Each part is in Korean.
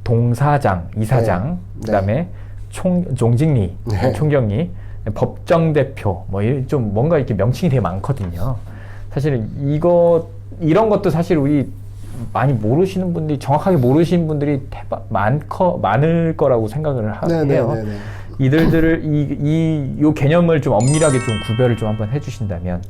동사장, 이사장, 네. 그다음에 종직리, 네. 총경리, 법정 대표, 뭐 좀 뭔가 이렇게 명칭이 되게 많거든요. 사실은 이런 것도 사실 우리 많이 모르시는 분들이, 정확하게 모르시는 분들이 많을 거라고 생각을 해요. 이들을 요 개념을 좀 엄밀하게 좀 구별을 좀 한번 해주신다면,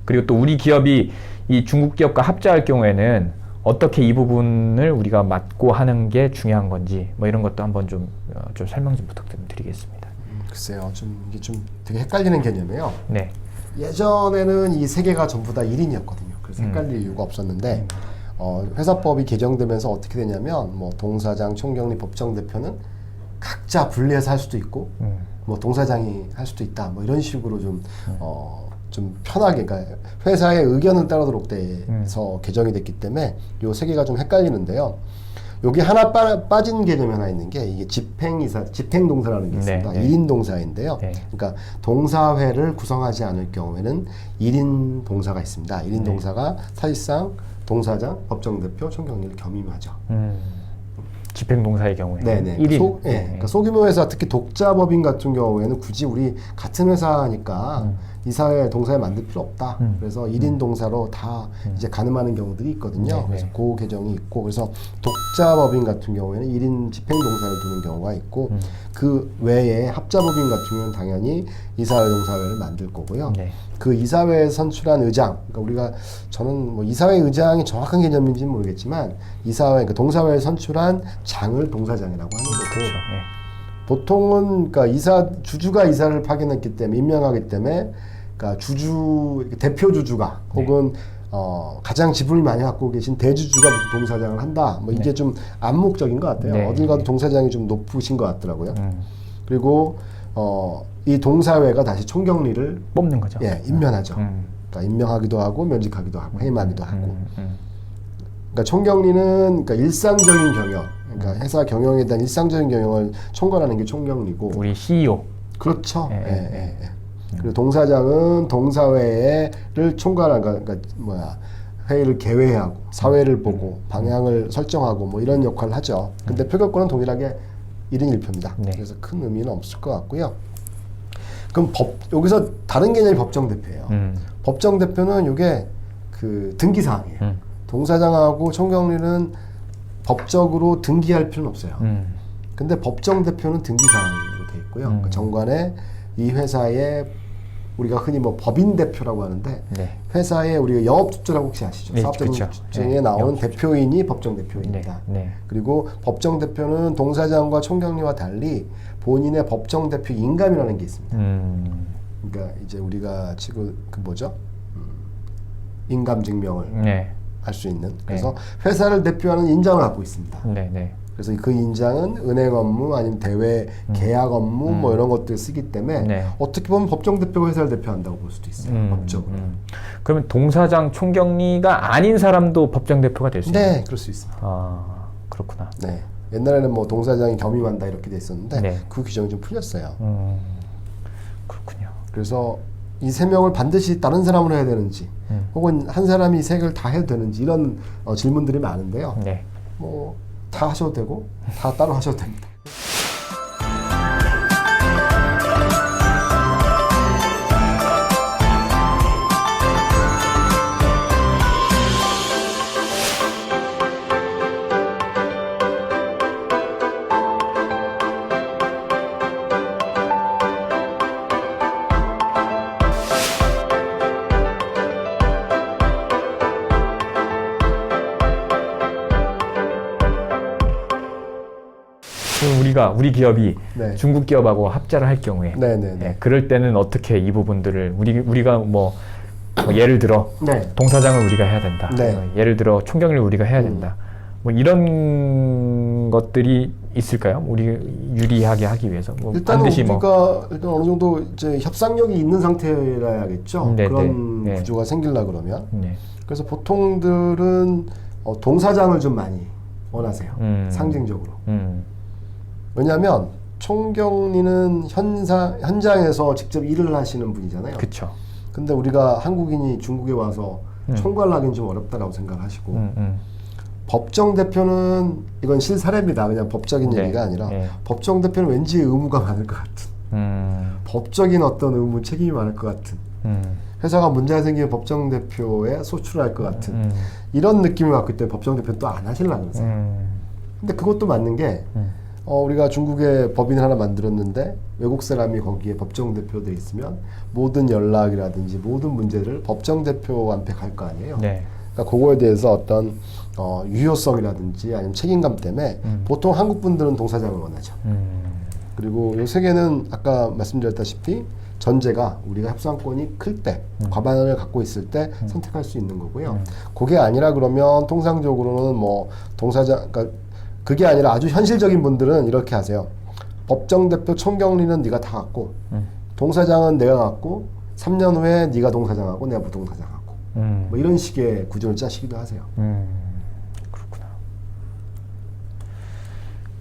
그리고 또 우리 기업이 이 중국 기업과 합작할 경우에는 어떻게 이 부분을 우리가 맡고 하는 게 중요한 건지, 뭐 이런 것도 한번 좀 설명 좀 부탁드리겠습니다. 글쎄요, 이게 좀 되게 헷갈리는 개념이에요. 네. 예전에는 이 세 개가 전부 다 1인이었거든요. 그래서 헷갈릴 이유가 없었는데, 회사법이 개정되면서 어떻게 되냐면, 뭐 동사장, 총경리, 법정 대표는 각자 분리해서 할 수도 있고, 뭐 동사장이 할 수도 있다, 뭐 이런 식으로 좀 편하게, 그러니까 회사의 의견을 따르도록 돼서 개정이 됐기 때문에 요 세 개가 좀 헷갈리는데요. 여기 하나 빠진 개념이 하나 있는 게, 이게 집행동사라는 게 있습니다. 네, 네. 1인 동사인데요. 네. 그러니까 동사회를 구성하지 않을 경우에는 1인 동사가 있습니다. 1인 동사가 사실상 동사장, 법정대표, 총경리를 겸임하죠. 집행동사의 경우에 네네. 1인. 그러니까 소규모 회사, 특히 독자법인 같은 경우에는 굳이 우리 같은 회사니까 이사회 동사에 만들 필요 없다. 그래서 1인 동사로 다 이제 가늠하는 경우들이 있거든요. 네네. 그래서 그 개정이 있고, 그래서 독자법인 같은 경우에는 1인 집행동사를 두는 경우가 있고, 그 외에 합자법인 같은 경우는 당연히 이사회 동사회를 만들 거고요. 네. 그 이사회에 선출한 의장, 그러니까 저는 뭐 이사회 의장이 정확한 개념인지는 모르겠지만, 이사회, 그러니까 동사회에 선출한 장을 동사장이라고 하는 거고, 그렇죠. 보통은 그러니까 주주가 이사를 파견했기 때문에, 임명하기 때문에, 그러니까 대표 주주가 혹은 가장 지분을 많이 갖고 계신 대주주가 동사장을 한다. 뭐 이게 좀 암묵적인 것 같아요. 네. 어딜 가도 동사장이 좀 높으신 것 같더라고요. 그리고 이 동사회가 다시 총경리를 뽑는 거죠. 임면하죠. 그러니까 임명하기도 하고 면직하기도 하고 해임하기도 하고. 그러니까 총경리는 그러니까 일상적인 경영, 그러니까 회사 경영에 대한 일상적인 경영을 총괄하는 게 총경리고. 우리 CEO. 그렇죠. 그리고 동사장은 동사회를 총괄하는, 그러니까 회의를 개회하고 사회를 보고 방향을 설정하고 뭐 이런 역할을 하죠. 근데 표결권은 동일하게 1인 1표입니다. 네. 그래서 큰 의미는 없을 것 같고요. 그럼 여기서 다른 개념이 법정대표예요. 법정대표는 이게 그 등기사항이에요. 동사장하고 총경리는 법적으로 등기할 필요는 없어요. 근데 법정대표는 등기사항으로 돼 있고요. 그러니까 정관에 이 회사의 우리가 흔히 뭐 법인대표라고 하는데, 네. 회사에 우리가 영업주주라고 혹시 아시죠? 네, 사업자인증에 그렇죠. 나오는 영업주주. 대표인이 법정대표입니다. 네. 그리고 법정대표는 동사장과 총경리와 달리 본인의 법정대표 인감이라는 게 있습니다. 그러니까 이제 우리가 지금 인감증명을 할 수 있는, 그래서 회사를 대표하는 인장을 갖고 있습니다. 그래서 그 인장은 은행 업무 아니면 대외 계약 업무 뭐 이런 것들 쓰기 때문에 어떻게 보면 법정대표가 회사를 대표한다고 볼 수도 있어요. 법적으로. 그러면 동사장, 총경리가 아닌 사람도 법정대표가 될 수 있나요? 네, 그럴 수 있습니다. 아, 그렇구나. 네. 옛날에는 뭐 동사장이 겸임한다 이렇게 돼 있었는데 그 규정이 좀 풀렸어요. 그렇군요. 그래서 이 세 명을 반드시 다른 사람으로 해야 되는지, 혹은 한 사람이 세 개를 다 해도 되는지, 이런 질문들이 많은데요. 뭐 다 하셔도 되고 다 따로 하셔도 됩니다. 우리 기업이 네. 중국 기업하고 합작을 할 경우에 그럴 때는 어떻게 이 부분들을 우리가 뭐 예를 들어 동사장을 우리가 해야 된다. 예를 들어 총경리를 우리가 해야 된다. 뭐 이런 것들이 있을까요? 우리 유리하게 하기 위해서. 뭐 일단은 반드시 우리가 일단 어느 정도 이제 협상력이 있는 상태라야겠죠. 그런 구조가 생기려 그러면. 그래서 보통들은 동사장을 좀 많이 원하세요. 상징적으로. 왜냐하면 총경리는 현장에서 직접 일을 하시는 분이잖아요. 그렇죠. 근데 우리가 한국인이 중국에 와서 총괄을 하기는 좀 어렵다라고 생각을 하시고, 법정 대표는 이건 실사례입니다. 그냥 법적인 네. 얘기가 아니라 네. 법정 대표는 왠지 의무가 많을 것 같은 법적인 어떤 의무 책임이 많을 것 같은 회사가 문제가 생기면 법정 대표에 소출할 것 같은 이런 느낌을 갖고 있기 때문에 법정 대표는 또 안 하시려고 그러세요. 근데 그것도 맞는 게 우리가 중국에 법인을 하나 만들었는데 외국 사람이 거기에 법정 대표돼 있으면 모든 연락이라든지 모든 문제를 법정 대표한테 갈 거 아니에요. 네. 그러니까 그거에 대해서 어떤 유효성이라든지 아니면 책임감 때문에 보통 한국 분들은 동사장을 원하죠. 그리고 이 세 개는 아까 말씀드렸다시피 전제가 우리가 협상권이 클 때, 과반을 갖고 있을 때 선택할 수 있는 거고요. 그게 아니라 그러면 통상적으로는 뭐 동사장, 그러니까 그게 아니라 아주 현실적인 분들은 이렇게 하세요. 법정 대표 총경리는 네가 다 갖고, 동사장은 내가 갖고, 3년 후에 네가 동사장하고 내가 부동사장하고, 뭐 이런 식의 구조를 짜시기도 하세요. 그렇구나.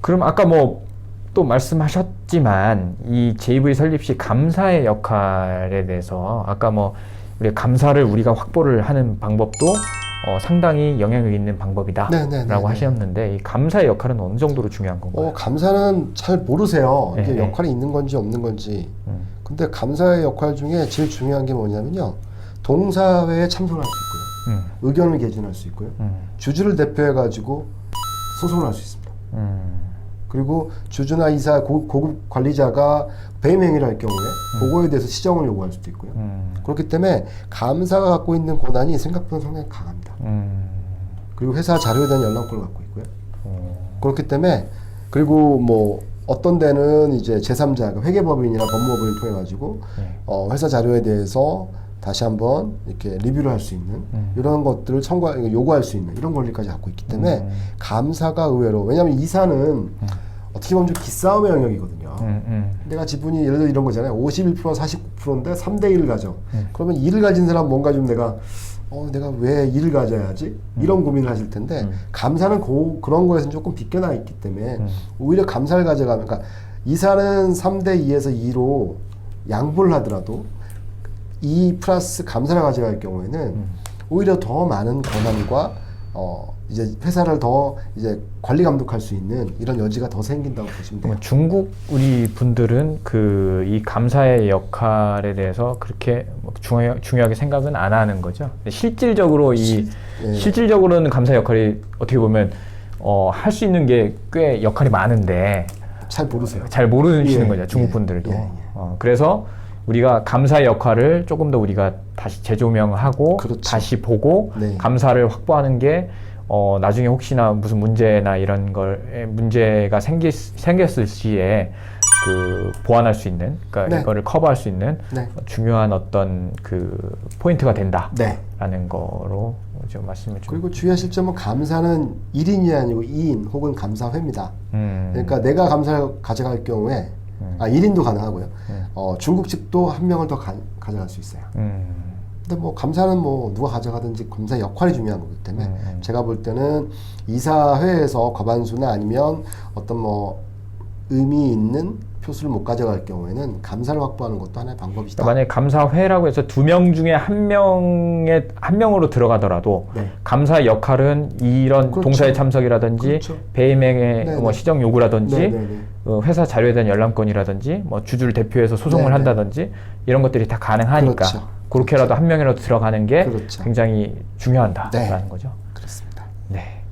그럼 아까 뭐 또 말씀하셨지만 이 JV 설립 시 감사의 역할에 대해서 아까 뭐 우리 감사를 우리가 확보를 하는 방법도 상당히 영향력 있는 방법이다라고 하셨는데 이 감사의 역할은 어느 정도로 중요한 건가요? 감사는 잘 모르세요. 이게 네. 역할이 있는 건지 없는 건지. 근데 감사의 역할 중에 제일 중요한 게 뭐냐면요. 동사회에 참석할 수 있고요. 의견을 개진할 수 있고요. 주주를 대표해가지고 소송을 할 수 있습니다. 그리고 주주나 이사, 고급 관리자가 배임 행위를 할 경우에 그거에 대해서 시정을 요구할 수도 있고요. 그렇기 때문에 감사가 갖고 있는 권한이 생각보다 상당히 강합니다. 그리고 회사 자료에 대한 연락권을 갖고 있고요. 그렇기 때문에 그리고 뭐 어떤 데는 이제 제3자, 회계법인이나 법무법인을 통해 가지고 회사 자료에 대해서 다시 한번 이렇게 리뷰를 할 수 있는 이런 것들을 요구할 수 있는 이런 권리까지 갖고 있기 때문에 감사가 의외로, 왜냐하면 이사는 어떻게 보면 좀 기싸움의 영역이거든요. 내가 지분이 예를 들어 이런 거잖아요. 51% 49%인데 3대1을 가져. 그러면 2를 가진 사람 뭔가 좀 내가 왜 2를 가져야지? 이런 고민을 하실 텐데 감사는 그런 거에서는 조금 비껴나 있기 때문에 오히려 감사를 가져가면, 그러니까 이사는 3대2에서 2로 양보를 하더라도 2 플러스 감사를 가져갈 경우에는 오히려 더 많은 권한과 이제 회사를 더 이제 관리 감독할 수 있는 이런 여지가 더 생긴다고 보시면 돼요. 중국 우리 분들은 이 감사의 역할에 대해서 그렇게 중요하게 생각은 안 하는 거죠. 실질적으로 실질적으로는 감사 역할이 어떻게 보면 할 수 있는 게 꽤 역할이 많은데 잘 모르세요. 잘 모르시는 거죠. 중국 분들도. 그래서 우리가 감사의 역할을 조금 더 우리가 다시 재조명하고 그렇죠. 다시 보고 감사를 확보하는 게 나중에 혹시나 무슨 문제나 이런 문제가 생겼을 시에 보완할 수 있는, 그러니까 이거를 커버할 수 있는 중요한 어떤 포인트가 된다라는 거로 좀 말씀을 좀. 그리고 주의하실 점은 감사는 1인이 아니고 2인 혹은 감사회입니다. 그러니까 내가 감사를 가져갈 경우에 1인도 가능하고요. 중국 측도 한 명을 더 가져갈 수 있어요. 근데 뭐 감사는 뭐 누가 가져가든지 감사 역할이 중요한 거기 때문에 제가 볼 때는 이사회에서 과반수나 아니면 어떤 뭐 의미 있는 표수를 못 가져갈 경우에는 감사를 확보하는 것도 하나의 방법이다. 만약에 감사회라고 해서 2명 중에 한 명으로 들어가더라도 감사 역할은 이런 동사의 참석이라든지 배임행의 뭐 시정 요구라든지 회사 자료에 대한 열람권이라든지 뭐 주주를 대표해서 소송을 한다든지 이런 것들이 다 가능하니까 그렇게라도 한 명이라도 들어가는 게 굉장히 중요하다라는 거죠. 그렇습니다. 네.